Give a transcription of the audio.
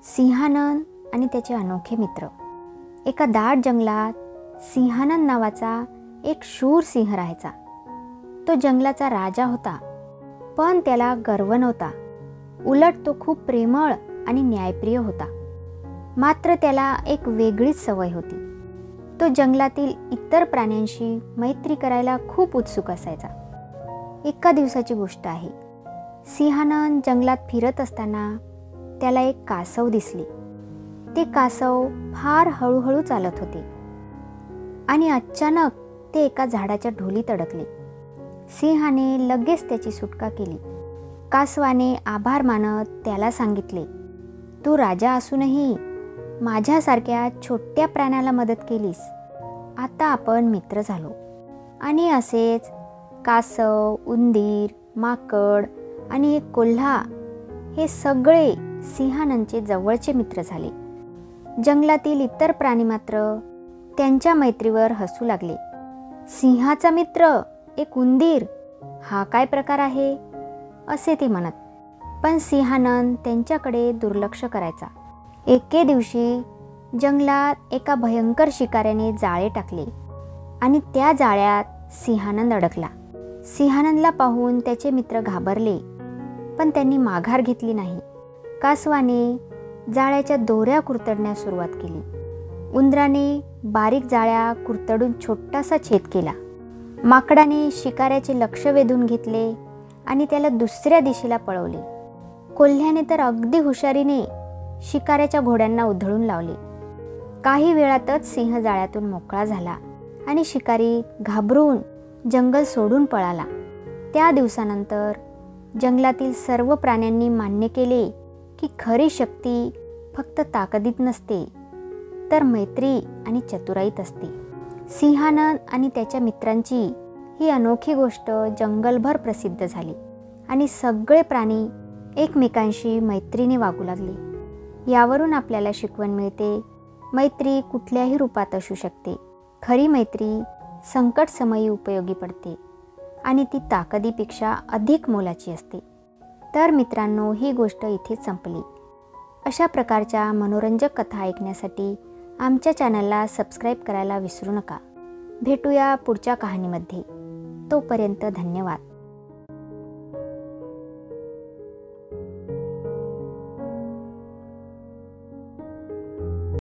सिंहानंद आणि त्याचे अनोखे मित्र. एका दाट जंगलात सिंहानंद नावाचा एक शूर सिंह राहायचा. तो जंगलाचा राजा होता, पण त्याला गर्व नव्हता. उलट तो खूप प्रेमळ आणि न्यायप्रिय होता. मात्र त्याला एक वेगळीच सवय होती. तो जंगलातील इतर प्राण्यांशी मैत्री करायला खूप उत्सुक असायचा. एका दिवसाची गोष्ट आहे. सिंहानंद जंगलात फिरत असताना त्याला एक कासव दिसली. ते कासव फार हळूहळू चालत होते आणि अचानक ते एका झाडाच्या ढोलीत अडकले. सिंहाने लगेच त्याची सुटका केली. कासवाने आभार मानत त्याला सांगितले, तू राजा असूनही माझ्यासारख्या छोट्या प्राण्याला मदत केलीस. आता आपण मित्र झालो. आणि असेच कासव, उंदीर, माकड आणि एक कोल्हा हे सगळे सिंहानंदचे जवळचे मित्र झाले. जंगलातील इतर प्राणी मात्र त्यांच्या मैत्रीवर हसू लागले. सिंहाचा मित्र एक उंदीर, हा काय प्रकार आहे असे ते म्हणत. पण सिंहानंद त्यांच्याकडे दुर्लक्ष करायचा. एके दिवशी जंगलात एका भयंकर शिकाऱ्याने जाळे टाकले आणि त्या जाळ्यात सिंहानंद अडकला. सिंहानंदला पाहून त्याचे मित्र घाबरले, पण त्यांनी माघार घेतली नाही. कासवाने जाळ्याच्या दोऱ्या कुरतडण्यास सुरुवात केली. उंदराने बारीक जाळ्या कुरतडून छोटासा छेद केला. माकडाने शिकाऱ्याचे लक्ष वेधून घेतले आणि त्याला दुसऱ्या दिशेला पळवले. कोल्ह्याने तर अगदी हुशारीने शिकाऱ्याच्या घोड्यांना उधळून लावले. काही वेळातच सिंह जाळ्यातून मोकळा झाला आणि शिकारी घाबरून जंगल सोडून पळाला. त्या दिवसानंतर जंगलातील सर्व प्राण्यांनी मान्य केले की खरी शक्ती फक्त ताकदीत नसते, तर मैत्री आणि चतुराईत असते. सिंहानंद आणि त्याच्या मित्रांची ही अनोखी गोष्ट जंगलभर प्रसिद्ध झाली आणि सगळे प्राणी एकमेकांशी मैत्रीने वागू लागले. यावरून आपल्याला शिकवण मिळते, मैत्री कुठल्याही रूपात असू शकते. खरी मैत्री संकट समयी उपयोगी पडते आणि ती ताकदीपेक्षा अधिक मोलाची असते. तर मित्रांनो, ही गोष्ट इथेच संपली. अशा प्रकारच्या मनोरंजक कथा ऐकण्यासाठी आमच्या चॅनलला सबस्क्राईब करायला विसरू नका. भेटूया पुढच्या कहाणीमध्ये. तोपर्यंत धन्यवाद.